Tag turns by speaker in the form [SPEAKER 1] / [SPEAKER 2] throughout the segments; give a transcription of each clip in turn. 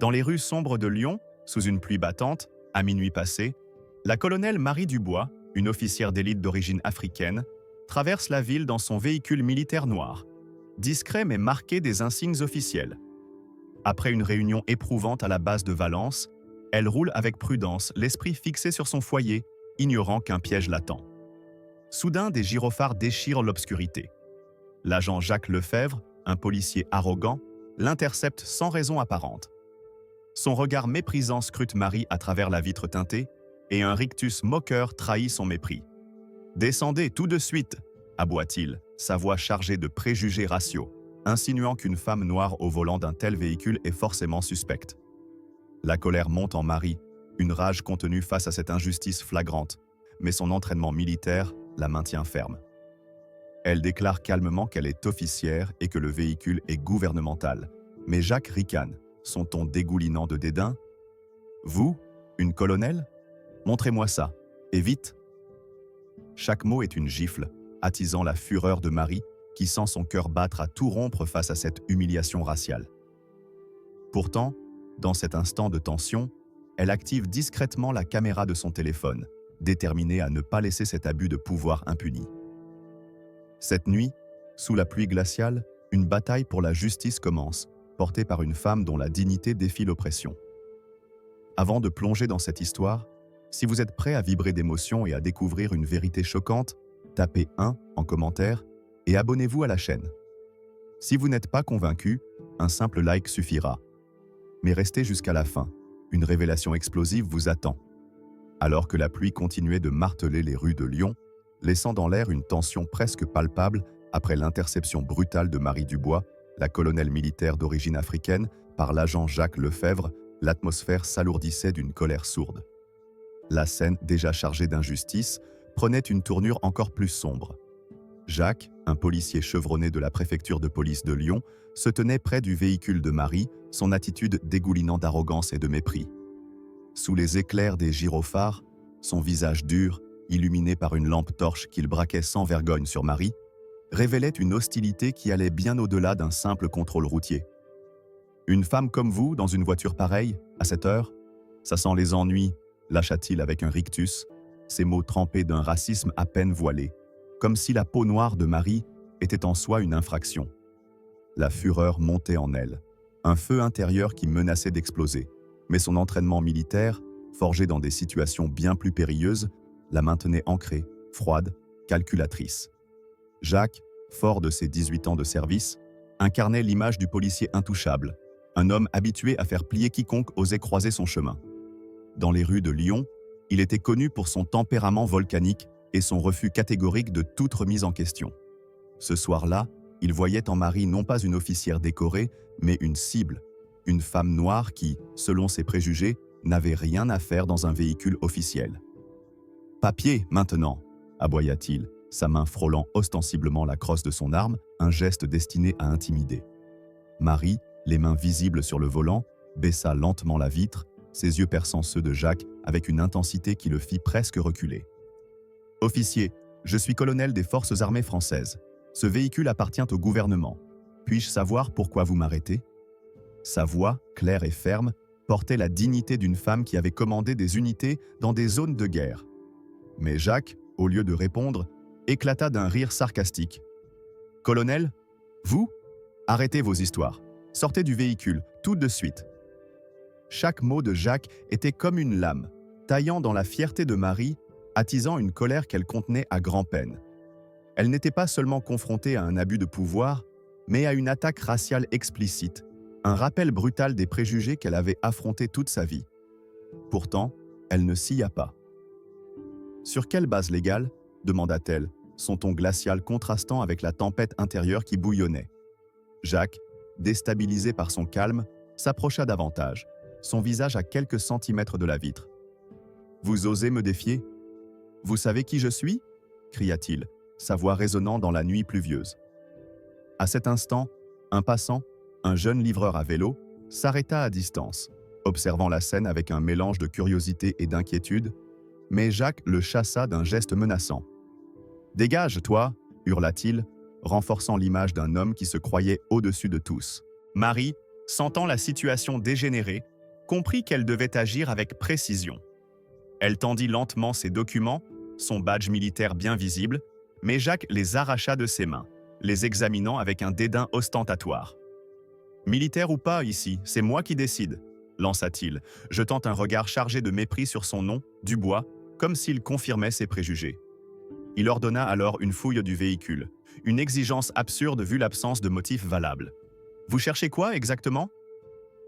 [SPEAKER 1] Dans les rues sombres de Lyon, sous une pluie battante, à minuit passé, la colonelle Marie Dubois, une officière d'élite d'origine africaine, traverse la ville dans son véhicule militaire noir, discret mais marqué des insignes officiels. Après une réunion éprouvante à la base de Valence, elle roule avec prudence, l'esprit fixé sur son foyer, ignorant qu'un piège l'attend. Soudain, des gyrophares déchirent l'obscurité. L'agent Jacques Lefebvre, un policier arrogant, l'intercepte sans raison apparente. Son regard méprisant scrute Marie à travers la vitre teintée et un rictus moqueur trahit son mépris. « Descendez tout de suite !» aboie-t-il, sa voix chargée de préjugés raciaux, insinuant qu'une femme noire au volant d'un tel véhicule est forcément suspecte. La colère monte en Marie, une rage contenue face à cette injustice flagrante, mais son entraînement militaire la maintient ferme. Elle déclare calmement qu'elle est officière et que le véhicule est gouvernemental, mais Jacques ricane, son ton dégoulinant de dédain. « Vous, une colonelle ? Montrez-moi ça, et vite !» Chaque mot est une gifle, attisant la fureur de Marie, qui sent son cœur battre à tout rompre face à cette humiliation raciale. Pourtant, dans cet instant de tension, elle active discrètement la caméra de son téléphone, déterminée à ne pas laisser cet abus de pouvoir impuni. Cette nuit, sous la pluie glaciale, une bataille pour la justice commence, portée par une femme dont la dignité défie l'oppression. Avant de plonger dans cette histoire, si vous êtes prêt à vibrer d'émotion et à découvrir une vérité choquante, tapez 1 en commentaire et abonnez-vous à la chaîne. Si vous n'êtes pas convaincu, un simple like suffira. Mais restez jusqu'à la fin, une révélation explosive vous attend. Alors que la pluie continuait de marteler les rues de Lyon, laissant dans l'air une tension presque palpable après l'interception brutale de Marie Dubois, la colonelle militaire d'origine africaine, par l'agent Jacques Lefebvre, l'atmosphère s'alourdissait d'une colère sourde. La scène, déjà chargée d'injustice, prenait une tournure encore plus sombre. Jacques, un policier chevronné de la préfecture de police de Lyon, se tenait près du véhicule de Marie, son attitude dégoulinant d'arrogance et de mépris. Sous les éclairs des gyrophares, son visage dur, illuminé par une lampe torche qu'il braquait sans vergogne sur Marie, révélait une hostilité qui allait bien au-delà d'un simple contrôle routier. « Une femme comme vous, dans une voiture pareille, à cette heure ? Ça sent les ennuis », lâcha-t-il avec un rictus, ses mots trempés d'un racisme à peine voilé, comme si la peau noire de Marie était en soi une infraction. La fureur montait en elle, un feu intérieur qui menaçait d'exploser, mais son entraînement militaire, forgé dans des situations bien plus périlleuses, la maintenait ancrée, froide, calculatrice. Jacques, fort de ses 18 ans de service, incarnait l'image du policier intouchable, un homme habitué à faire plier quiconque osait croiser son chemin. Dans les rues de Lyon, il était connu pour son tempérament volcanique et son refus catégorique de toute remise en question. Ce soir-là, il voyait en Marie non pas une officière décorée, mais une cible, une femme noire qui, selon ses préjugés, n'avait rien à faire dans un véhicule officiel. « Papier, maintenant !» aboya-t-il, sa main frôlant ostensiblement la crosse de son arme, un geste destiné à intimider. Marie, les mains visibles sur le volant, baissa lentement la vitre, ses yeux perçant ceux de Jacques avec une intensité qui le fit presque reculer. « Officier, je suis colonel des forces armées françaises. Ce véhicule appartient au gouvernement. Puis-je savoir pourquoi vous m'arrêtez ?» Sa voix, claire et ferme, portait la dignité d'une femme qui avait commandé des unités dans des zones de guerre. Mais Jacques, au lieu de répondre, éclata d'un rire sarcastique. « Colonel, vous ? Arrêtez vos histoires. Sortez du véhicule, tout de suite. » Chaque mot de Jacques était comme une lame, taillant dans la fierté de Marie, attisant une colère qu'elle contenait à grand-peine. Elle n'était pas seulement confrontée à un abus de pouvoir, mais à une attaque raciale explicite, un rappel brutal des préjugés qu'elle avait affrontés toute sa vie. Pourtant, elle ne scia pas. « Sur quelle base légale ?» demanda-t-elle, son ton glacial contrastant avec la tempête intérieure qui bouillonnait. Jacques, déstabilisé par son calme, s'approcha davantage, son visage à quelques centimètres de la vitre. « Vous osez me défier ? Vous savez qui je suis ?» cria-t-il, sa voix résonnant dans la nuit pluvieuse. À cet instant, un passant, un jeune livreur à vélo, s'arrêta à distance, observant la scène avec un mélange de curiosité et d'inquiétude, mais Jacques le chassa d'un geste menaçant. « Dégage, toi !» hurla-t-il, renforçant l'image d'un homme qui se croyait au-dessus de tous. « Marie, sentant la situation dégénérer, comprit qu'elle devait agir avec précision. Elle tendit lentement ses documents, son badge militaire bien visible, mais Jacques les arracha de ses mains, les examinant avec un dédain ostentatoire. « Militaire ou pas ici, c'est moi qui décide », lança-t-il, jetant un regard chargé de mépris sur son nom, Dubois, comme s'il confirmait ses préjugés. Il ordonna alors une fouille du véhicule, une exigence absurde vu l'absence de motifs valables. « Vous cherchez quoi exactement ?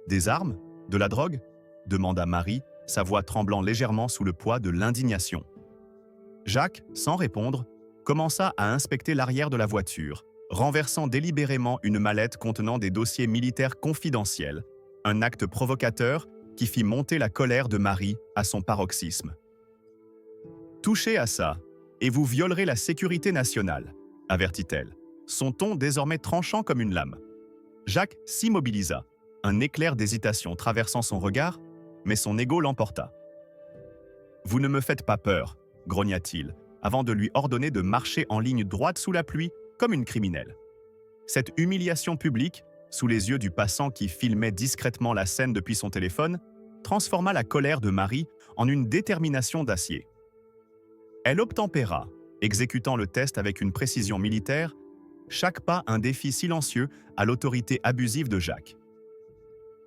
[SPEAKER 1] Des armes ? De la drogue ?» demanda Marie, sa voix tremblant légèrement sous le poids de l'indignation. Jacques, sans répondre, commença à inspecter l'arrière de la voiture, renversant délibérément une mallette contenant des dossiers militaires confidentiels, un acte provocateur qui fit monter la colère de Marie à son paroxysme. « Touchez à ça, et vous violerez la sécurité nationale », avertit-elle, son ton désormais tranchant comme une lame. Jacques s'immobilisa, un éclair d'hésitation traversant son regard, mais son ego l'emporta. « Vous ne me faites pas peur », grogna-t-il, avant de lui ordonner de marcher en ligne droite sous la pluie, comme une criminelle. Cette humiliation publique, sous les yeux du passant qui filmait discrètement la scène depuis son téléphone, transforma la colère de Marie en une détermination d'acier. Elle obtempéra, exécutant le test avec une précision militaire, chaque pas un défi silencieux à l'autorité abusive de Jacques.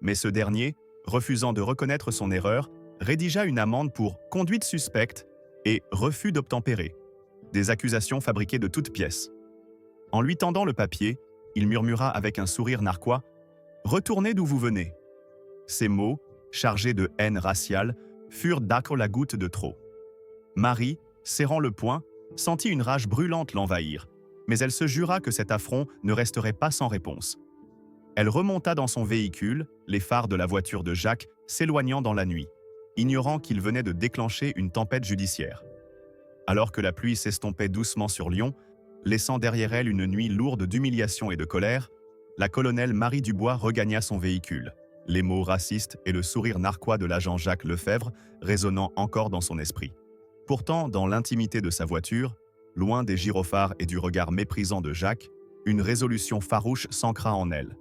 [SPEAKER 1] Mais ce dernier, refusant de reconnaître son erreur, rédigea une amende pour conduite suspecte et refus d'obtempérer, des accusations fabriquées de toutes pièces. En lui tendant le papier, il murmura avec un sourire narquois « Retournez d'où vous venez ». Ces mots, chargés de haine raciale, furent d'accord la goutte de trop. Marie, serrant le poing, sentit une rage brûlante l'envahir, mais elle se jura que cet affront ne resterait pas sans réponse. Elle remonta dans son véhicule, les phares de la voiture de Jacques s'éloignant dans la nuit, ignorant qu'il venait de déclencher une tempête judiciaire. Alors que la pluie s'estompait doucement sur Lyon, laissant derrière elle une nuit lourde d'humiliation et de colère, la colonelle Marie Dubois regagna son véhicule, les mots racistes et le sourire narquois de l'agent Jacques Lefebvre résonnant encore dans son esprit. Pourtant, dans l'intimité de sa voiture, loin des gyrophares et du regard méprisant de Jacques, une résolution farouche s'ancra en elle.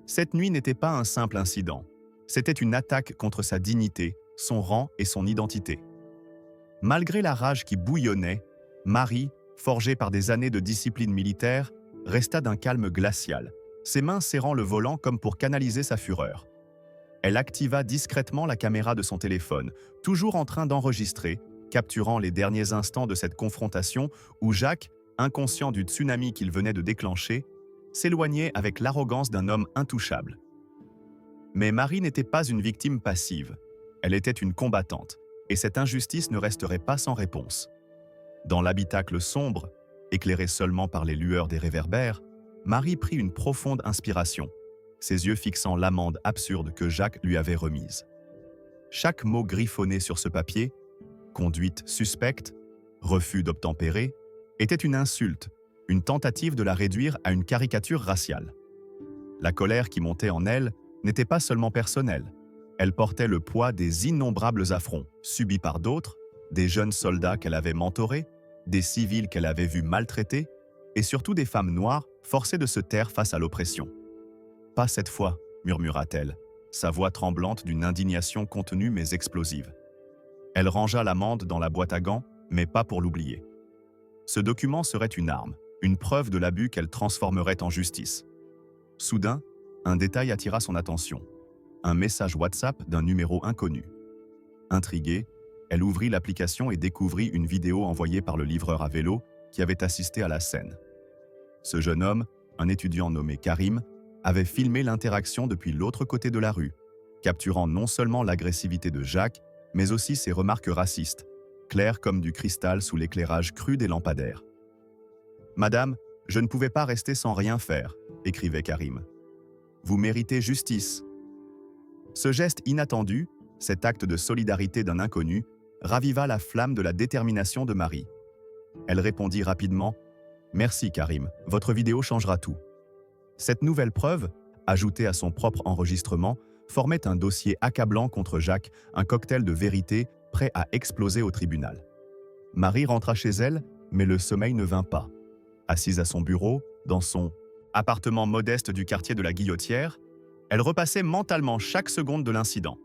[SPEAKER 1] Cette nuit n'était pas un simple incident, c'était une attaque contre sa dignité, son rang et son identité. Malgré la rage qui bouillonnait, Marie, forgée par des années de discipline militaire, resta d'un calme glacial, ses mains serrant le volant comme pour canaliser sa fureur. Elle activa discrètement la caméra de son téléphone, toujours en train d'enregistrer, capturant les derniers instants de cette confrontation où Jacques, inconscient du tsunami qu'il venait de déclencher, s'éloignait avec l'arrogance d'un homme intouchable. Mais Marie n'était pas une victime passive, elle était une combattante, et cette injustice ne resterait pas sans réponse. Dans l'habitacle sombre, éclairé seulement par les lueurs des réverbères, Marie prit une profonde inspiration, ses yeux fixant l'amende absurde que Jacques lui avait remise. Chaque mot griffonné sur ce papier, conduite suspecte, refus d'obtempérer, était une insulte, une tentative de la réduire à une caricature raciale. La colère qui montait en elle n'était pas seulement personnelle, elle portait le poids des innombrables affronts subis par d'autres, des jeunes soldats qu'elle avait mentorés, des civils qu'elle avait vus maltraités, et surtout des femmes noires forcées de se taire face à l'oppression. « Pas cette fois », murmura-t-elle, sa voix tremblante d'une indignation contenue mais explosive. Elle rangea l'amende dans la boîte à gants, mais pas pour l'oublier. Ce document serait une arme, une preuve de l'abus qu'elle transformerait en justice. Soudain, un détail attira son attention. Un message WhatsApp d'un numéro inconnu. Intriguée, elle ouvrit l'application et découvrit une vidéo envoyée par le livreur à vélo qui avait assisté à la scène. Ce jeune homme, un étudiant nommé Karim, avait filmé l'interaction depuis l'autre côté de la rue, capturant non seulement l'agressivité de Jacques, mais aussi ses remarques racistes, claires comme du cristal sous l'éclairage cru des lampadaires. « Madame, je ne pouvais pas rester sans rien faire », écrivait Karim. « Vous méritez justice. » Ce geste inattendu, cet acte de solidarité d'un inconnu, raviva la flamme de la détermination de Marie. Elle répondit rapidement « Merci Karim, votre vidéo changera tout. » Cette nouvelle preuve, ajoutée à son propre enregistrement, formait un dossier accablant contre Jacques, un cocktail de vérité prêt à exploser au tribunal. Marie rentra chez elle, mais le sommeil ne vint pas. Assise à son bureau, dans son appartement modeste du quartier de la Guillotière, Elle repassait mentalement chaque seconde de l'incident.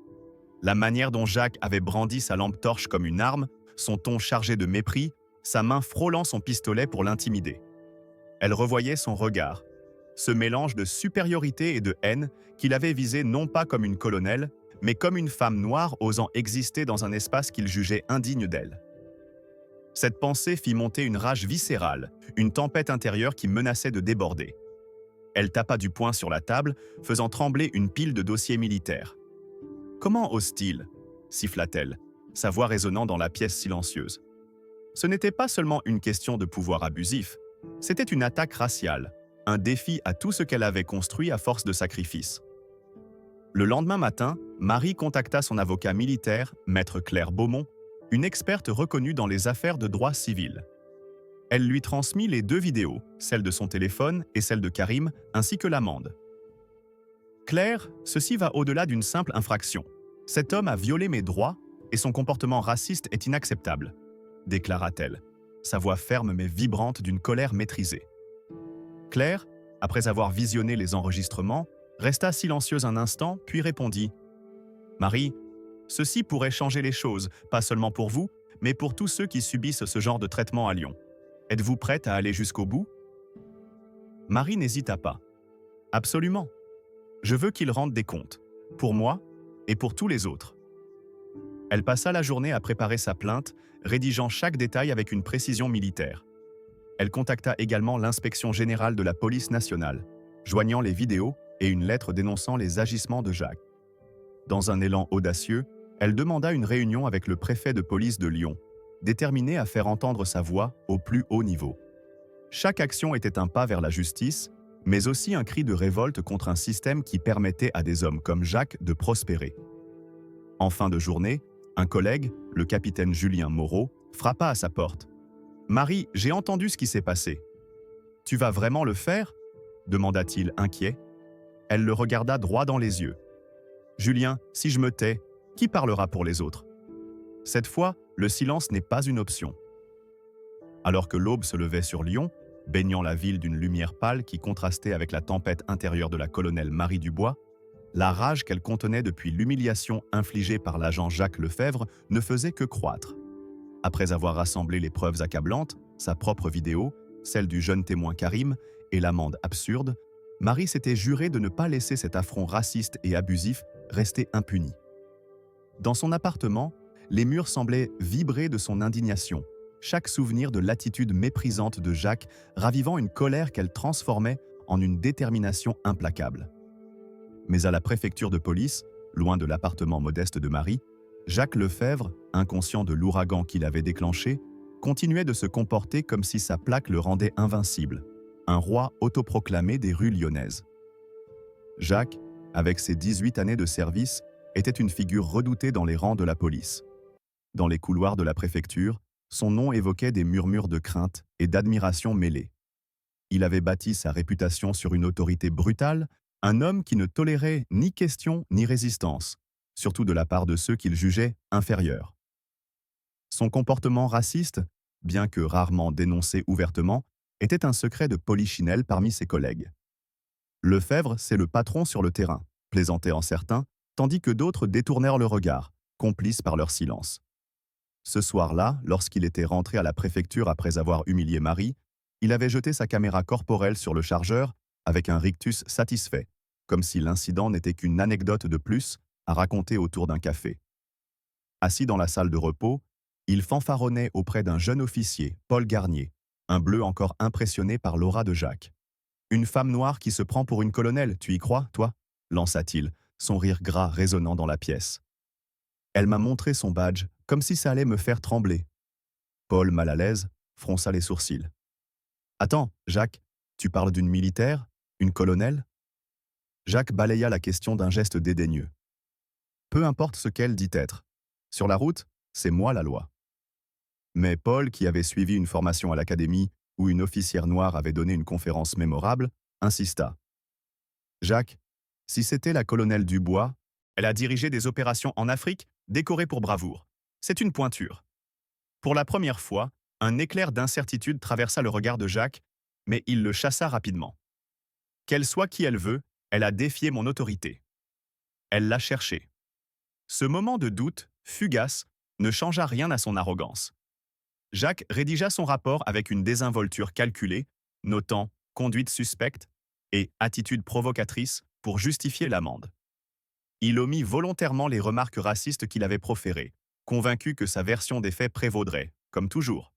[SPEAKER 1] La manière dont Jacques avait brandi sa lampe torche comme une arme, son ton chargé de mépris, sa main frôlant son pistolet pour l'intimider. Elle revoyait son regard, ce mélange de supériorité et de haine qu'il avait visé non pas comme une colonelle, mais comme une femme noire osant exister dans un espace qu'il jugeait indigne d'elle. Cette pensée fit monter une rage viscérale, une tempête intérieure qui menaçait de déborder. Elle tapa du poing sur la table, faisant trembler une pile de dossiers militaires. « Comment ose-t-il » siffla-t-elle, sa voix résonnant dans la pièce silencieuse. Ce n'était pas seulement une question de pouvoir abusif, c'était une attaque raciale, un défi à tout ce qu'elle avait construit à force de sacrifices. Le lendemain matin, Marie contacta son avocat militaire, maître Claire Beaumont, une experte reconnue dans les affaires de droit civil. Elle lui transmit les 2 vidéos, celle de son téléphone et celle de Karim, ainsi que l'amende. « Claire, ceci va au-delà d'une simple infraction. Cet homme a violé mes droits et son comportement raciste est inacceptable, » déclara-t-elle, sa voix ferme mais vibrante d'une colère maîtrisée. Claire, après avoir visionné les enregistrements, resta silencieuse un instant, puis répondit « Marie, ceci pourrait changer les choses, pas seulement pour vous, mais pour tous ceux qui subissent ce genre de traitement à Lyon. Êtes-vous prête à aller jusqu'au bout ?» Marie n'hésita pas. « Absolument. Je veux qu'il rende des comptes, pour moi et pour tous les autres. » Elle passa la journée à préparer sa plainte, rédigeant chaque détail avec une précision militaire. Elle contacta également l'inspection générale de la police nationale, joignant les vidéos et une lettre dénonçant les agissements de Jacques. Dans un élan audacieux, elle demanda une réunion avec le préfet de police de Lyon, déterminée à faire entendre sa voix au plus haut niveau. Chaque action était un pas vers la justice, mais aussi un cri de révolte contre un système qui permettait à des hommes comme Jacques de prospérer. En fin de journée, un collègue, le capitaine Julien Moreau, frappa à sa porte. « Marie, j'ai entendu ce qui s'est passé. »« Tu vas vraiment le faire » demanda-t-il inquiet. Elle le regarda droit dans les yeux. « Julien, si je me tais, qui parlera pour les autres ?» Cette fois, le silence n'est pas une option. Alors que l'aube se levait sur Lyon, baignant la ville d'une lumière pâle qui contrastait avec la tempête intérieure de la colonelle Marie Dubois, la rage qu'elle contenait depuis l'humiliation infligée par l'agent Jacques Lefebvre ne faisait que croître. Après avoir rassemblé les preuves accablantes, sa propre vidéo, celle du jeune témoin Karim et l'amende absurde, Marie s'était jurée de ne pas laisser cet affront raciste et abusif rester impuni. Dans son appartement, les murs semblaient vibrer de son indignation, chaque souvenir de l'attitude méprisante de Jacques ravivant une colère qu'elle transformait en une détermination implacable. Mais à la préfecture de police, loin de l'appartement modeste de Marie, Jacques Lefebvre, inconscient de l'ouragan qu'il avait déclenché, continuait de se comporter comme si sa plaque le rendait invincible, un roi autoproclamé des rues lyonnaises. Jacques, avec ses 18 années de service, était une figure redoutée dans les rangs de la police. Dans les couloirs de la préfecture, son nom évoquait des murmures de crainte et d'admiration mêlés. Il avait bâti sa réputation sur une autorité brutale, un homme qui ne tolérait ni question ni résistance, surtout de la part de ceux qu'il jugeait inférieurs. Son comportement raciste, bien que rarement dénoncé ouvertement, était un secret de polichinelle parmi ses collègues. Lefebvre, c'est le patron sur le terrain, plaisantaient en certains, tandis que d'autres détournèrent le regard, complices par leur silence. Ce soir-là, lorsqu'il était rentré à la préfecture après avoir humilié Marie, il avait jeté sa caméra corporelle sur le chargeur avec un rictus satisfait, comme si l'incident n'était qu'une anecdote de plus à raconter autour d'un café. Assis dans la salle de repos, il fanfaronnait auprès d'un jeune officier, Paul Garnier, un bleu encore impressionné par l'aura de Jacques. « Une femme noire qui se prend pour une colonelle, tu y crois, toi ?» lança-t-il, son rire gras résonnant dans la pièce. Elle m'a montré son badge, comme si ça allait me faire trembler. Paul, mal à l'aise, fronça les sourcils. « Attends, Jacques, tu parles d'une militaire, une colonelle ?» Jacques balaya la question d'un geste dédaigneux. « Peu importe ce qu'elle dit être. Sur la route, c'est moi la loi. » Mais Paul, qui avait suivi une formation à l'académie où une officière noire avait donné une conférence mémorable, insista. « Jacques, si c'était la colonelle Dubois, elle a dirigé des opérations en Afrique, décorée pour bravoure. C'est une pointure. » Pour la première fois, un éclair d'incertitude traversa le regard de Jacques, mais il le chassa rapidement. « Qu'elle soit qui elle veut, Elle a défié mon autorité. Elle l'a cherché. Ce moment de doute, fugace, ne changea rien à son arrogance. Jacques rédigea son rapport avec une désinvolture calculée, notant conduite suspecte et attitude provocatrice pour justifier l'amende. Il omit volontairement les remarques racistes qu'il avait proférées, convaincu que sa version des faits prévaudrait, comme toujours.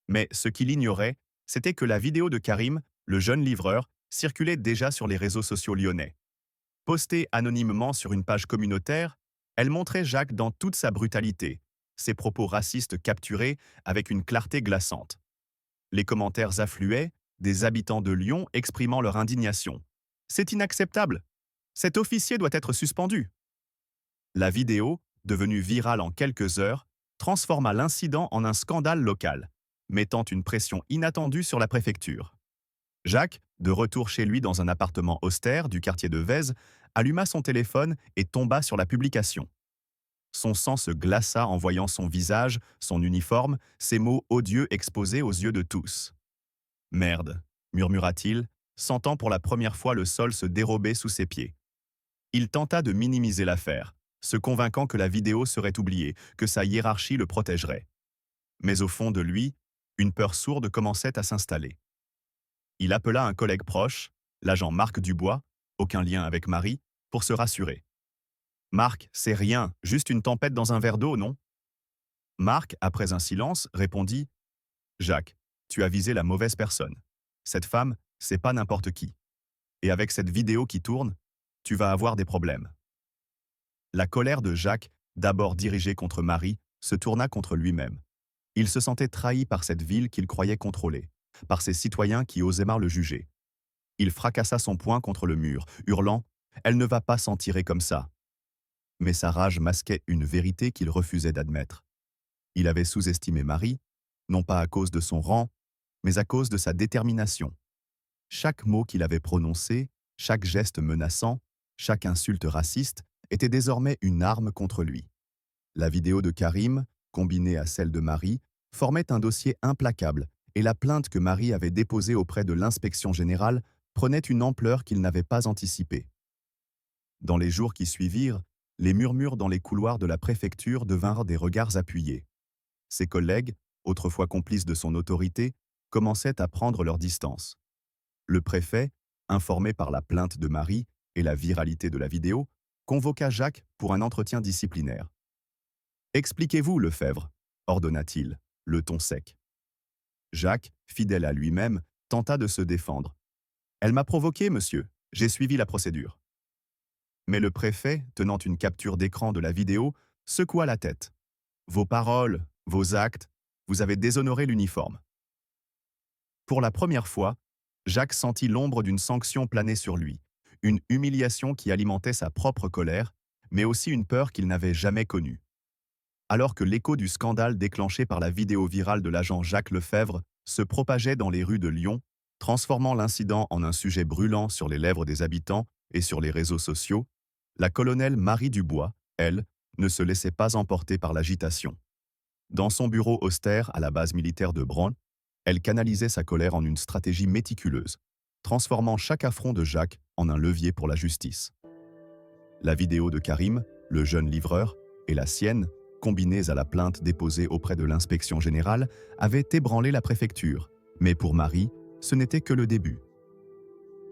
[SPEAKER 1] Mais ce qu'il ignorait, c'était que la vidéo de Karim, le jeune livreur, circulait déjà sur les réseaux sociaux lyonnais. Postée anonymement sur une page communautaire, elle montrait Jacques dans toute sa brutalité, ses propos racistes capturés avec une clarté glaçante. Les commentaires affluaient, des habitants de Lyon exprimant leur indignation. C'est inacceptable. Cet officier doit être suspendu. La vidéo, devenue virale en quelques heures, transforma l'incident en un scandale local, mettant une pression inattendue sur la préfecture. Jacques, de retour chez lui dans un appartement austère du quartier de Vèze, alluma son téléphone et tomba sur la publication. Son sang se glaça en voyant son visage, son uniforme, ces mots odieux exposés aux yeux de tous. « Merde », murmura-t-il, sentant pour la première fois le sol se dérober sous ses pieds. Il tenta de minimiser l'affaire, se convainquant que la vidéo serait oubliée, que sa hiérarchie le protégerait. Mais au fond de lui, une peur sourde commençait à s'installer. Il appela un collègue proche, l'agent Marc Dubois, aucun lien avec Marie, pour se rassurer. « Marc, c'est rien, juste une tempête dans un verre d'eau, non ?» Marc, après un silence, répondit « Jacques, tu as visé la mauvaise personne. Cette femme, c'est pas n'importe qui. Et avec cette vidéo qui tourne, tu vas avoir des problèmes. » La colère de Jacques, d'abord dirigée contre Marie, se tourna contre lui-même. Il se sentait trahi par cette ville qu'il croyait contrôler, par ses citoyens qui osaient mal le juger. Il fracassa son poing contre le mur, hurlant « Elle ne va pas s'en tirer comme ça !» Mais sa rage masquait une vérité qu'il refusait d'admettre. Il avait sous-estimé Marie, non pas à cause de son rang, mais à cause de sa détermination. Chaque mot qu'il avait prononcé, chaque geste menaçant, chaque insulte raciste était désormais une arme contre lui. La vidéo de Karim, combinée à celle de Marie, formait un dossier implacable et la plainte que Marie avait déposée auprès de l'inspection générale prenait une ampleur qu'il n'avait pas anticipée. Dans les jours qui suivirent, les murmures dans les couloirs de la préfecture devinrent des regards appuyés. Ses collègues, autrefois complices de son autorité, commençaient à prendre leur distance. Le préfet, informé par la plainte de Marie et la viralité de la vidéo, convoqua Jacques pour un entretien disciplinaire. « Expliquez-vous, Lefebvre », ordonna-t-il, le ton sec. Jacques, fidèle à lui-même, tenta de se défendre. « Elle m'a provoqué, monsieur. J'ai suivi la procédure. » Mais le préfet, tenant une capture d'écran de la vidéo, secoua la tête. « Vos paroles, vos actes, vous avez déshonoré l'uniforme. » Pour la première fois, Jacques sentit l'ombre d'une sanction planer sur lui, une humiliation qui alimentait sa propre colère, mais aussi une peur qu'il n'avait jamais connue. Alors que l'écho du scandale déclenché par la vidéo virale de l'agent Jacques Lefebvre se propageait dans les rues de Lyon, transformant l'incident en un sujet brûlant sur les lèvres des habitants et sur les réseaux sociaux, la colonelle Marie Dubois, elle, ne se laissait pas emporter par l'agitation. Dans son bureau austère à la base militaire de Bron, elle canalisait sa colère en une stratégie méticuleuse, transformant chaque affront de Jacques en un levier pour la justice. La vidéo de Karim, le jeune livreur, et la sienne, combinées à la plainte déposée auprès de l'inspection générale, avaient ébranlé la préfecture, mais pour Marie, ce n'était que le début.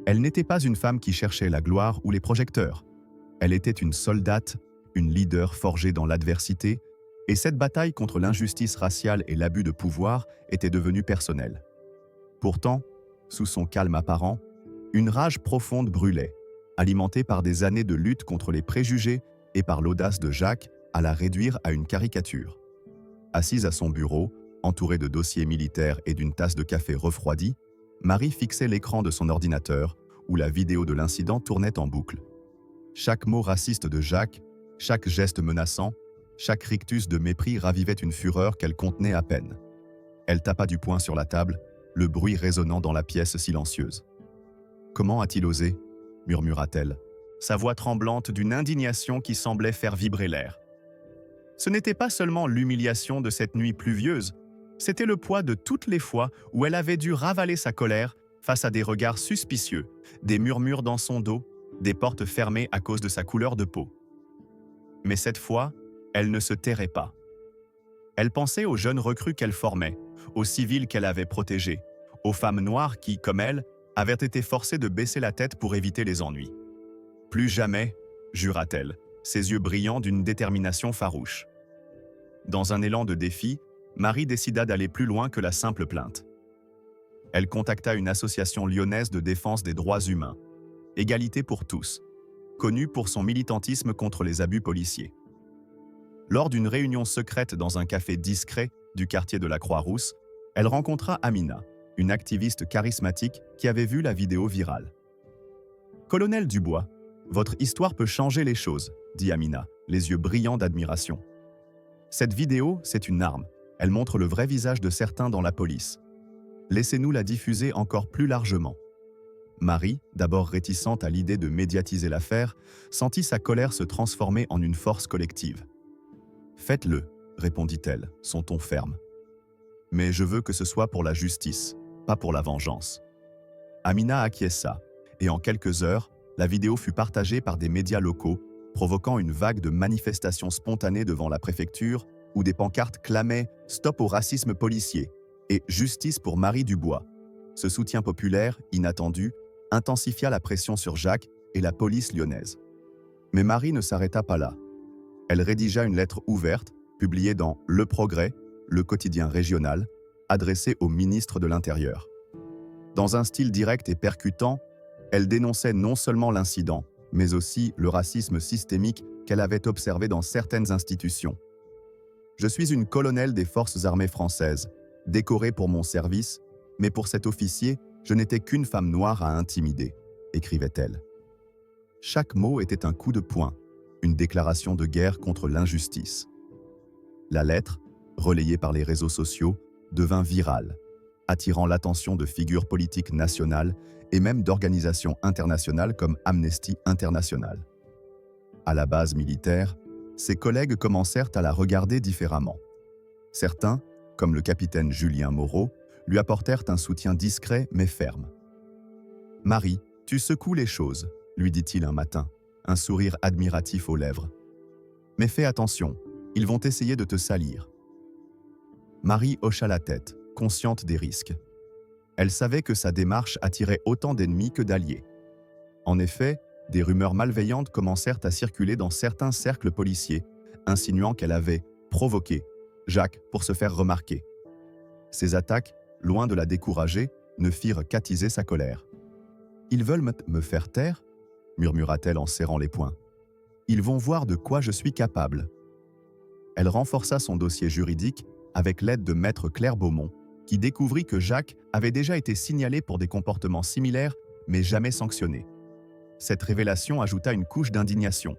[SPEAKER 1] Elle n'était pas une femme qui cherchait la gloire ou les projecteurs. Elle était une soldate, une leader forgée dans l'adversité, et cette bataille contre l'injustice raciale et l'abus de pouvoir était devenue personnelle. Pourtant, sous son calme apparent, une rage profonde brûlait, alimentée par des années de lutte contre les préjugés et par l'audace de Jacques à la réduire à une caricature. Assise à son bureau, entourée de dossiers militaires et d'une tasse de café refroidie, Marie fixait l'écran de son ordinateur où la vidéo de l'incident tournait en boucle. Chaque mot raciste de Jacques, chaque geste menaçant, chaque rictus de mépris ravivait une fureur qu'elle contenait à peine. Elle tapa du poing sur la table, le bruit résonnant dans la pièce silencieuse. « Comment a-t-il osé » murmura-t-elle, sa voix tremblante d'une indignation qui semblait faire vibrer l'air. Ce n'était pas seulement l'humiliation de cette nuit pluvieuse, c'était le poids de toutes les fois où elle avait dû ravaler sa colère face à des regards suspicieux, des murmures dans son dos, des portes fermées à cause de sa couleur de peau. Mais cette fois, elle ne se tairait pas. Elle pensait aux jeunes recrues qu'elle formait, aux civils qu'elle avait protégés, aux femmes noires qui, comme elle, avaient été forcées de baisser la tête pour éviter les ennuis. Plus jamais, jura-t-elle, ses yeux brillants d'une détermination farouche. Dans un élan de défi, Marie décida d'aller plus loin que la simple plainte. Elle contacta une association lyonnaise de défense des droits humains, Égalité pour tous, connue pour son militantisme contre les abus policiers. Lors d'une réunion secrète dans un café discret du quartier de la Croix-Rousse, elle rencontra Amina, une activiste charismatique qui avait vu la vidéo virale. « Colonel Dubois, votre histoire peut changer les choses », dit Amina, les yeux brillants d'admiration. « Cette vidéo, c'est une arme. Elle montre le vrai visage de certains dans la police. Laissez-nous la diffuser encore plus largement. » Marie, d'abord réticente à l'idée de médiatiser l'affaire, sentit sa colère se transformer en une force collective. « Faites-le, » répondit-elle, son ton ferme. « Mais je veux que ce soit pour la justice, pas pour la vengeance. » Amina acquiesça, et en quelques heures, la vidéo fut partagée par des médias locaux, provoquant une vague de manifestations spontanées devant la préfecture, où des pancartes clamaient « Stop au racisme policier » et « Justice pour Marie Dubois ». Ce soutien populaire, inattendu, intensifia la pression sur Jacques et la police lyonnaise. Mais Marie ne s'arrêta pas là. Elle rédigea une lettre ouverte, publiée dans Le Progrès, le quotidien régional, adressée au ministre de l'Intérieur. Dans un style direct et percutant, elle dénonçait non seulement l'incident, mais aussi le racisme systémique qu'elle avait observé dans certaines institutions. « Je suis une colonelle des forces armées françaises, décorée pour mon service, mais pour cet officier, je n'étais qu'une femme noire à intimider, » écrivait-elle. Chaque mot était un coup de poing, une déclaration de guerre contre l'injustice. La lettre, relayée par les réseaux sociaux, devint virale, attirant l'attention de figures politiques nationales et même d'organisations internationales comme Amnesty International. À la base militaire, ses collègues commencèrent à la regarder différemment. Certains, comme le capitaine Julien Moreau, lui apportèrent un soutien discret mais ferme. « Marie, tu secoues les choses », lui dit-il un matin, un sourire admiratif aux lèvres. « Mais fais attention, ils vont essayer de te salir. » Marie hocha la tête, consciente des risques. Elle savait que sa démarche attirait autant d'ennemis que d'alliés. En effet, des rumeurs malveillantes commencèrent à circuler dans certains cercles policiers, insinuant qu'elle avait provoqué Jacques pour se faire remarquer. Ces attaques, loin de la décourager, ne firent qu'attiser sa colère. « Ils veulent me faire taire ?» murmura-t-elle en serrant les poings. « Ils vont voir de quoi je suis capable. » Elle renforça son dossier juridique avec l'aide de maître Claire Beaumont, qui découvrit que Jacques avait déjà été signalé pour des comportements similaires, mais jamais sanctionné. Cette révélation ajouta une couche d'indignation.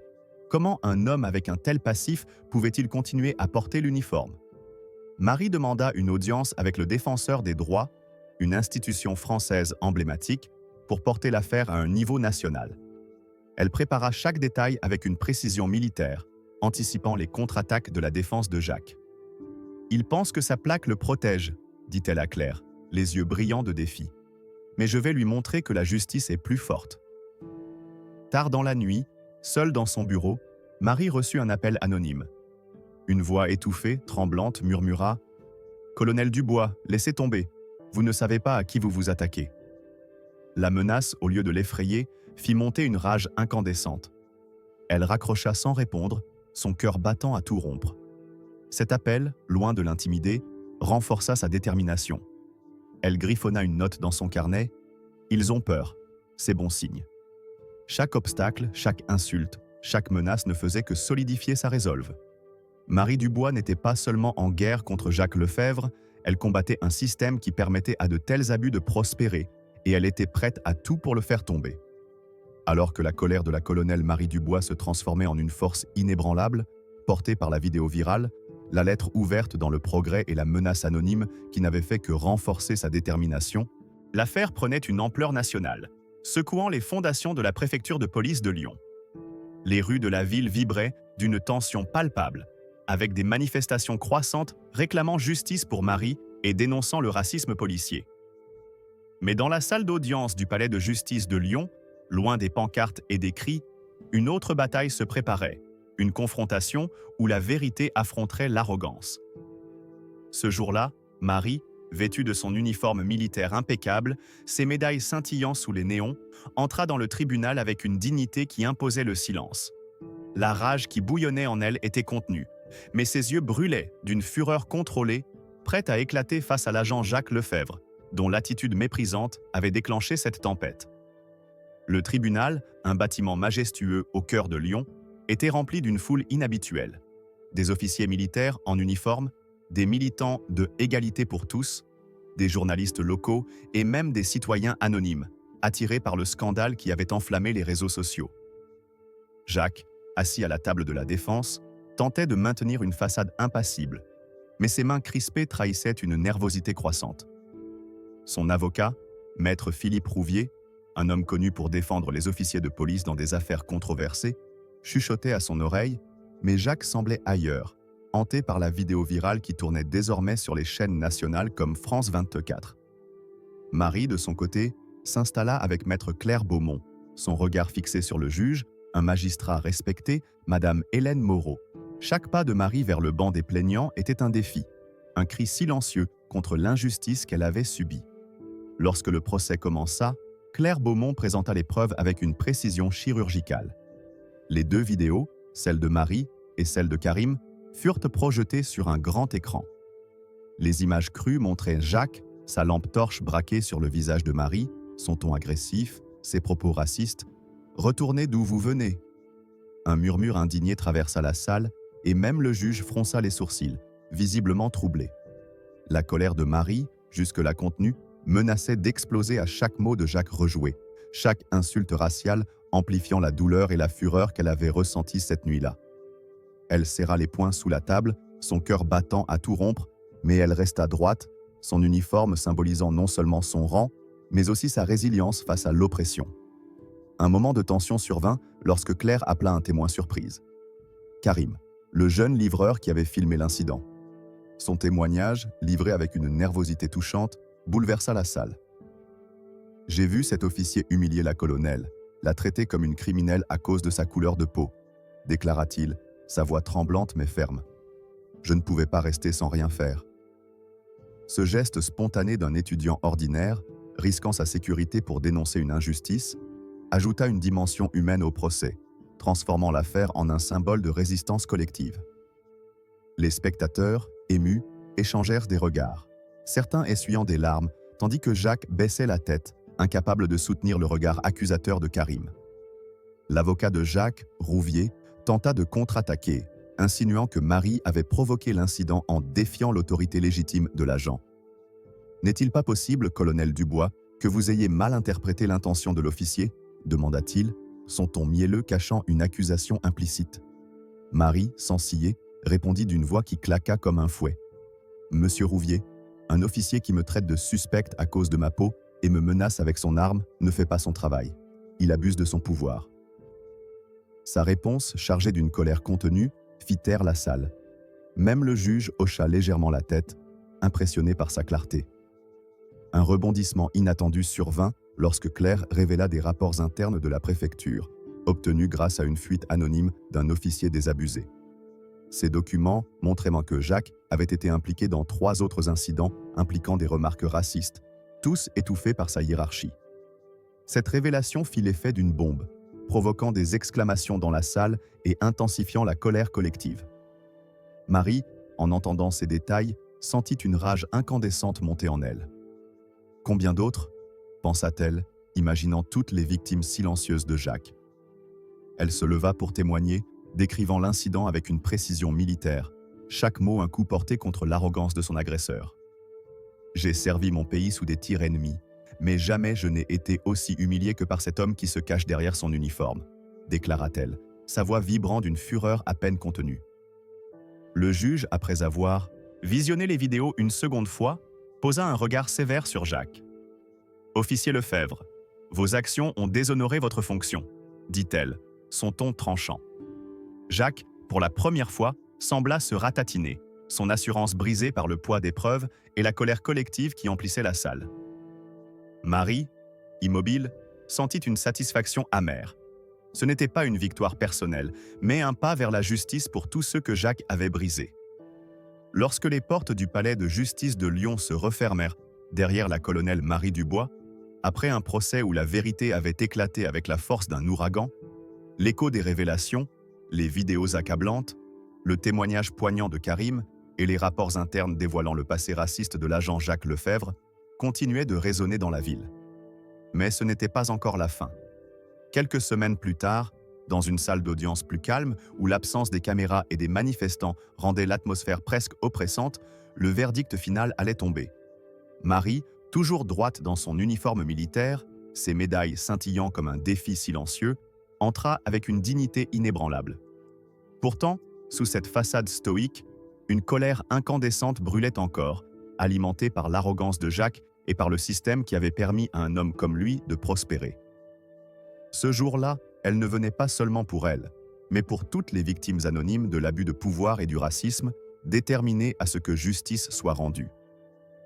[SPEAKER 1] Comment un homme avec un tel passif pouvait-il continuer à porter l'uniforme? Marie demanda une audience avec le Défenseur des droits, une institution française emblématique, pour porter l'affaire à un niveau national. Elle prépara chaque détail avec une précision militaire, anticipant les contre-attaques de la défense de Jacques. « Il pense que sa plaque le protège », dit-elle à Claire, les yeux brillants de défi. « Mais je vais lui montrer que la justice est plus forte. » Tard dans la nuit, seule dans son bureau, Marie reçut un appel anonyme. Une voix étouffée, tremblante, murmura « Colonel Dubois, laissez tomber. Vous ne savez pas à qui vous vous attaquez. » La menace, au lieu de l'effrayer, fit monter une rage incandescente. Elle raccrocha sans répondre, son cœur battant à tout rompre. Cet appel, loin de l'intimider, renforça sa détermination. Elle griffonna une note dans son carnet. « Ils ont peur. C'est bon signe. » Chaque obstacle, chaque insulte, chaque menace ne faisait que solidifier sa résolve. Marie Dubois n'était pas seulement en guerre contre Jacques Lefebvre, elle combattait un système qui permettait à de tels abus de prospérer, et elle était prête à tout pour le faire tomber. Alors que la colère de la colonelle Marie Dubois se transformait en une force inébranlable, portée par la vidéo virale, la lettre ouverte dans Le Progrès et la menace anonyme qui n'avaient fait que renforcer sa détermination, l'affaire prenait une ampleur nationale, secouant les fondations de la préfecture de police de Lyon. Les rues de la ville vibraient d'une tension palpable, avec des manifestations croissantes réclamant justice pour Marie et dénonçant le racisme policier. Mais dans la salle d'audience du palais de justice de Lyon, loin des pancartes et des cris, une autre bataille se préparait, une confrontation où la vérité affronterait l'arrogance. Ce jour-là, Marie, vêtue de son uniforme militaire impeccable, ses médailles scintillant sous les néons, entra dans le tribunal avec une dignité qui imposait le silence. La rage qui bouillonnait en elle était contenue, mais ses yeux brûlaient d'une fureur contrôlée, prête à éclater face à l'agent Jacques Lefebvre, dont l'attitude méprisante avait déclenché cette tempête. Le tribunal, un bâtiment majestueux au cœur de Lyon, était rempli d'une foule inhabituelle. Des officiers militaires en uniforme, des militants de Égalité pour tous, des journalistes locaux et même des citoyens anonymes, attirés par le scandale qui avait enflammé les réseaux sociaux. Jacques, assis à la table de la défense, tentait de maintenir une façade impassible, mais ses mains crispées trahissaient une nervosité croissante. Son avocat, maître Philippe Rouvier, un homme connu pour défendre les officiers de police dans des affaires controversées, chuchotait à son oreille, mais Jacques semblait ailleurs, hanté par la vidéo virale qui tournait désormais sur les chaînes nationales comme France 24. Marie, de son côté, s'installa avec maître Claire Beaumont, son regard fixé sur le juge, un magistrat respecté, Madame Hélène Moreau. Chaque pas de Marie vers le banc des plaignants était un défi, un cri silencieux contre l'injustice qu'elle avait subie. Lorsque le procès commença, Claire Beaumont présenta les preuves avec une précision chirurgicale. Les deux vidéos, celle de Marie et celle de Karim, furent projetées sur un grand écran. Les images crues montraient Jacques, sa lampe torche braquée sur le visage de Marie, son ton agressif, ses propos racistes. « Retournez d'où vous venez !» Un murmure indigné traversa la salle et même le juge fronça les sourcils, visiblement troublé. La colère de Marie, jusque-là contenue, menaçait d'exploser à chaque mot de Jacques rejoué, chaque insulte raciale amplifiant la douleur et la fureur qu'elle avait ressentie cette nuit-là. Elle serra les poings sous la table, son cœur battant à tout rompre, mais elle resta droite, son uniforme symbolisant non seulement son rang, mais aussi sa résilience face à l'oppression. Un moment de tension survint lorsque Claire appela un témoin surprise. Karim, le jeune livreur qui avait filmé l'incident. Son témoignage, livré avec une nervosité touchante, bouleversa la salle. « J'ai vu cet officier humilier la colonelle, la traiter comme une criminelle à cause de sa couleur de peau, déclara-t-il, sa voix tremblante mais ferme. Je ne pouvais pas rester sans rien faire. » Ce geste spontané d'un étudiant ordinaire, risquant sa sécurité pour dénoncer une injustice, ajouta une dimension humaine au procès, transformant l'affaire en un symbole de résistance collective. Les spectateurs, émus, échangèrent des regards, certains essuyant des larmes, tandis que Jacques baissait la tête, incapable de soutenir le regard accusateur de Karim. L'avocat de Jacques, Rouvier, tenta de contre-attaquer, insinuant que Marie avait provoqué l'incident en défiant l'autorité légitime de l'agent. « N'est-il pas possible, colonel Dubois, que vous ayez mal interprété l'intention de l'officier ?» demanda-t-il, son ton mielleux cachant une accusation implicite. Marie, sans ciller, répondit d'une voix qui claqua comme un fouet. « Monsieur Rouvier, un officier qui me traite de suspecte à cause de ma peau et me menace avec son arme ne fait pas son travail. Il abuse de son pouvoir. » Sa réponse, chargée d'une colère contenue, fit taire la salle. Même le juge hocha légèrement la tête, impressionné par sa clarté. Un rebondissement inattendu survint lorsque Claire révéla des rapports internes de la préfecture, obtenus grâce à une fuite anonyme d'un officier désabusé. Ces documents montraient que Jacques avait été impliqué dans 3 autres incidents impliquant des remarques racistes, tous étouffés par sa hiérarchie. Cette révélation fit l'effet d'une bombe, provoquant des exclamations dans la salle et intensifiant la colère collective. Marie, en entendant ces détails, sentit une rage incandescente monter en elle. « Combien d'autres ?» pensa-t-elle, imaginant toutes les victimes silencieuses de Jacques. Elle se leva pour témoigner, décrivant l'incident avec une précision militaire, chaque mot un coup porté contre l'arrogance de son agresseur. « J'ai servi mon pays sous des tirs ennemis, mais jamais je n'ai été aussi humiliée que par cet homme qui se cache derrière son uniforme, » déclara-t-elle, sa voix vibrant d'une fureur à peine contenue. Le juge, après avoir visionné les vidéos une seconde fois, posa un regard sévère sur Jacques. « Officier Lefebvre, vos actions ont déshonoré votre fonction, » dit-elle, son ton tranchant. Jacques, pour la première fois, sembla se ratatiner, son assurance brisée par le poids des preuves et la colère collective qui emplissait la salle. Marie, immobile, sentit une satisfaction amère. Ce n'était pas une victoire personnelle, mais un pas vers la justice pour tous ceux que Jacques avait brisés. Lorsque les portes du palais de justice de Lyon se refermèrent derrière la colonelle Marie Dubois, après un procès où la vérité avait éclaté avec la force d'un ouragan, l'écho des révélations, les vidéos accablantes, le témoignage poignant de Karim et les rapports internes dévoilant le passé raciste de l'agent Jacques Lefebvre continuaient de résonner dans la ville. Mais ce n'était pas encore la fin. Quelques semaines plus tard, dans une salle d'audience plus calme, où l'absence des caméras et des manifestants rendait l'atmosphère presque oppressante, le verdict final allait tomber. Marie, toujours droite dans son uniforme militaire, ses médailles scintillant comme un défi silencieux, entra avec une dignité inébranlable. Pourtant, sous cette façade stoïque, une colère incandescente brûlait encore, alimentée par l'arrogance de Jacques et par le système qui avait permis à un homme comme lui de prospérer. Ce jour-là, elle ne venait pas seulement pour elle, mais pour toutes les victimes anonymes de l'abus de pouvoir et du racisme, déterminées à ce que justice soit rendue.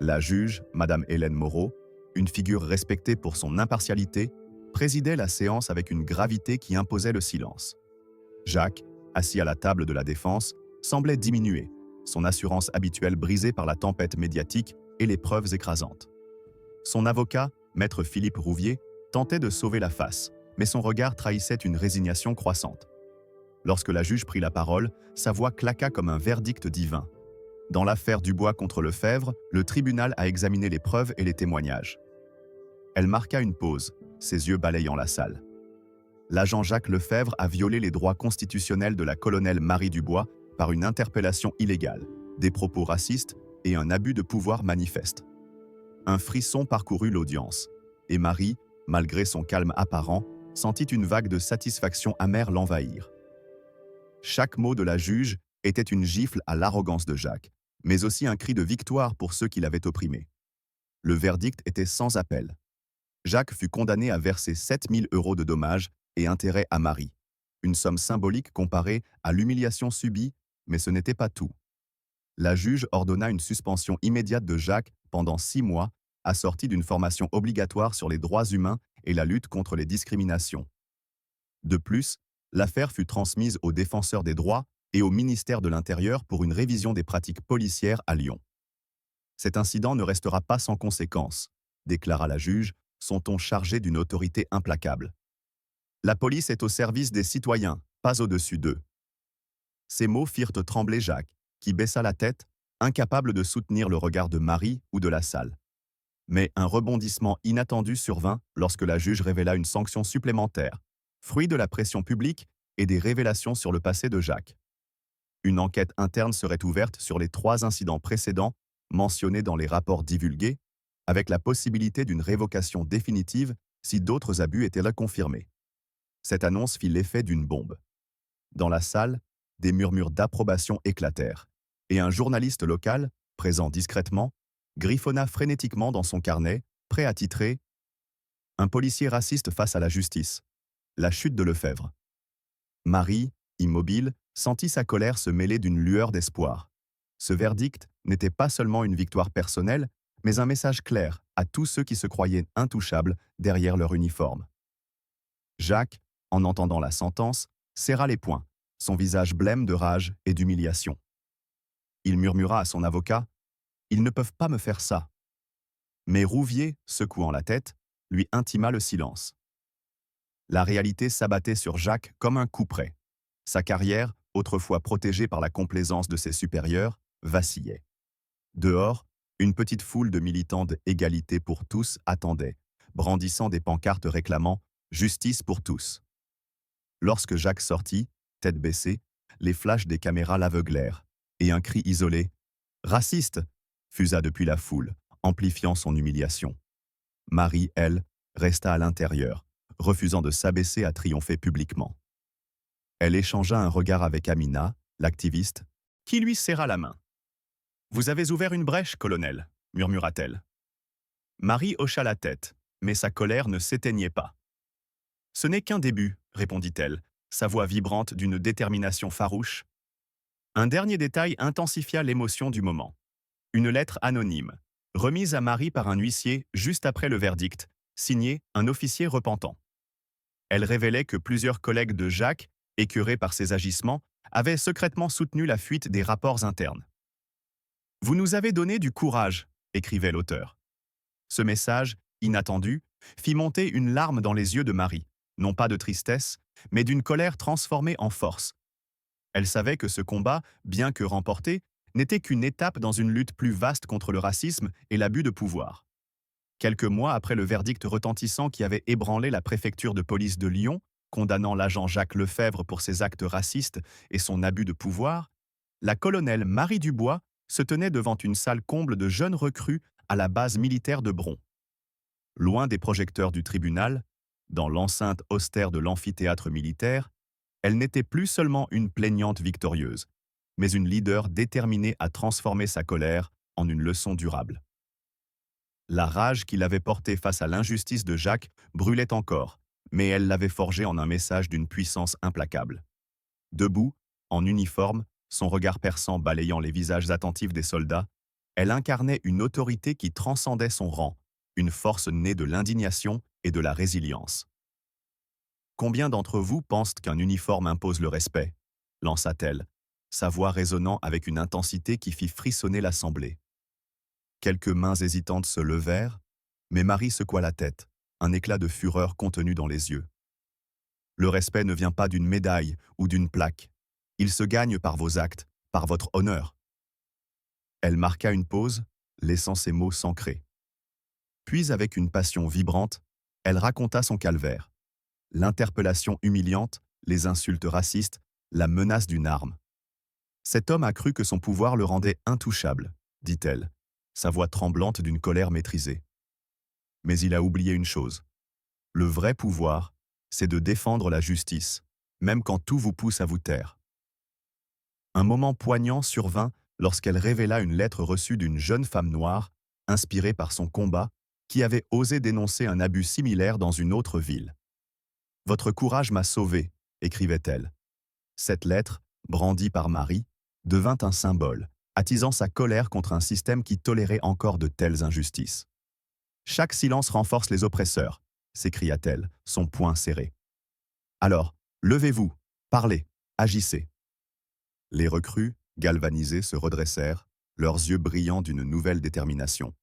[SPEAKER 1] La juge, Madame Hélène Moreau, une figure respectée pour son impartialité, présidait la séance avec une gravité qui imposait le silence. Jacques, assis à la table de la défense, semblait diminuer, son assurance habituelle brisée par la tempête médiatique et les preuves écrasantes. Son avocat, Maître Philippe Rouvier, tentait de sauver la face, mais son regard trahissait une résignation croissante. Lorsque la juge prit la parole, sa voix claqua comme un verdict divin. Dans l'affaire Dubois contre Lefebvre, le tribunal a examiné les preuves et les témoignages. Elle marqua une pause, ses yeux balayant la salle. L'agent Jacques Lefebvre a violé les droits constitutionnels de la colonelle Marie Dubois par une interpellation illégale, des propos racistes et un abus de pouvoir manifeste. Un frisson parcourut l'audience, et Marie, malgré son calme apparent, sentit une vague de satisfaction amère l'envahir. Chaque mot de la juge était une gifle à l'arrogance de Jacques, mais aussi un cri de victoire pour ceux qui l'avaient opprimé. Le verdict était sans appel. Jacques fut condamné à verser 7 000 € de dommages et intérêts à Marie, une somme symbolique comparée à l'humiliation subie, mais ce n'était pas tout. La juge ordonna une suspension immédiate de Jacques pendant 6 mois, assortie d'une formation obligatoire sur les droits humains et la lutte contre les discriminations. De plus, l'affaire fut transmise aux défenseurs des droits et au ministère de l'Intérieur pour une révision des pratiques policières à Lyon. Cet incident ne restera pas sans conséquences, déclara la juge, son ton chargé d'une autorité implacable. La police est au service des citoyens, pas au-dessus d'eux. Ces mots firent trembler Jacques, qui baissa la tête, incapable de soutenir le regard de Marie ou de la salle. Mais un rebondissement inattendu survint lorsque la juge révéla une sanction supplémentaire, fruit de la pression publique et des révélations sur le passé de Jacques. Une enquête interne serait ouverte sur les 3 incidents précédents mentionnés dans les rapports divulgués, avec la possibilité d'une révocation définitive si d'autres abus étaient reconfirmés. Cette annonce fit l'effet d'une bombe. Dans la salle, des murmures d'approbation éclatèrent, et un journaliste local, présent discrètement, griffonna frénétiquement dans son carnet, prêt à titrer « Un policier raciste face à la justice. La chute de Lefebvre ». Marie, immobile, sentit sa colère se mêler d'une lueur d'espoir. Ce verdict n'était pas seulement une victoire personnelle, mais un message clair à tous ceux qui se croyaient intouchables derrière leur uniforme. Jacques, en entendant la sentence, serra les poings, son visage blême de rage et d'humiliation. Il murmura à son avocat « Ils ne peuvent pas me faire ça ». Mais Rouvier, secouant la tête, lui intima le silence. La réalité s'abattait sur Jacques comme un coup près. Sa carrière, autrefois protégée par la complaisance de ses supérieurs, vacillait. Dehors, une petite foule de militants d'égalité pour tous attendait, brandissant des pancartes réclamant « Justice pour tous ». Lorsque Jacques sortit, tête baissée, les flashs des caméras l'aveuglèrent, et un cri isolé « Raciste !» fusa depuis la foule, amplifiant son humiliation. Marie, elle, resta à l'intérieur, refusant de s'abaisser à triompher publiquement. Elle échangea un regard avec Amina, l'activiste, qui lui serra la main. « Vous avez ouvert une brèche, colonel », murmura-t-elle. Marie hocha la tête, mais sa colère ne s'éteignait pas. « Ce n'est qu'un début », répondit-elle, sa voix vibrante d'une détermination farouche. Un dernier détail intensifia l'émotion du moment. Une lettre anonyme, remise à Marie par un huissier juste après le verdict, signé un officier repentant. Elle révélait que plusieurs collègues de Jacques, écœurés par ses agissements, avaient secrètement soutenu la fuite des rapports internes. Vous nous avez donné du courage, écrivait l'auteur. Ce message, inattendu, fit monter une larme dans les yeux de Marie, non pas de tristesse, mais d'une colère transformée en force. Elle savait que ce combat, bien que remporté, n'était qu'une étape dans une lutte plus vaste contre le racisme et l'abus de pouvoir. Quelques mois après le verdict retentissant qui avait ébranlé la préfecture de police de Lyon, condamnant l'agent Jacques Lefebvre pour ses actes racistes et son abus de pouvoir, la colonelle Marie Dubois se tenait devant une salle comble de jeunes recrues à la base militaire de Bron. Loin des projecteurs du tribunal, dans l'enceinte austère de l'amphithéâtre militaire, elle n'était plus seulement une plaignante victorieuse, mais une leader déterminée à transformer sa colère en une leçon durable. La rage qu'il avait portée face à l'injustice de Jacques brûlait encore, mais elle l'avait forgée en un message d'une puissance implacable. Debout, en uniforme, son regard perçant balayant les visages attentifs des soldats, elle incarnait une autorité qui transcendait son rang, une force née de l'indignation et de la résilience. Combien d'entre vous pensent qu'un uniforme impose le respect? Lança-t-elle, sa voix résonnant avec une intensité qui fit frissonner l'assemblée. Quelques mains hésitantes se levèrent, mais Marie secoua la tête, un éclat de fureur contenu dans les yeux. Le respect ne vient pas d'une médaille ou d'une plaque. Il se gagne par vos actes, par votre honneur. Elle marqua une pause, laissant ses mots s'ancrer. Puis, avec une passion vibrante, elle raconta son calvaire. L'interpellation humiliante, les insultes racistes, la menace d'une arme. Cet homme a cru que son pouvoir le rendait intouchable, dit-elle, sa voix tremblante d'une colère maîtrisée. Mais il a oublié une chose. Le vrai pouvoir, c'est de défendre la justice, même quand tout vous pousse à vous taire. Un moment poignant survint lorsqu'elle révéla une lettre reçue d'une jeune femme noire, inspirée par son combat, qui avait osé dénoncer un abus similaire dans une autre ville. « Votre courage m'a sauvée », écrivait-elle. Cette lettre, brandie par Marie, devint un symbole, attisant sa colère contre un système qui tolérait encore de telles injustices. « Chaque silence renforce les oppresseurs », s'écria-t-elle, son poing serré. « Alors, levez-vous, parlez, agissez. » Les recrues, galvanisées, se redressèrent, leurs yeux brillants d'une nouvelle détermination.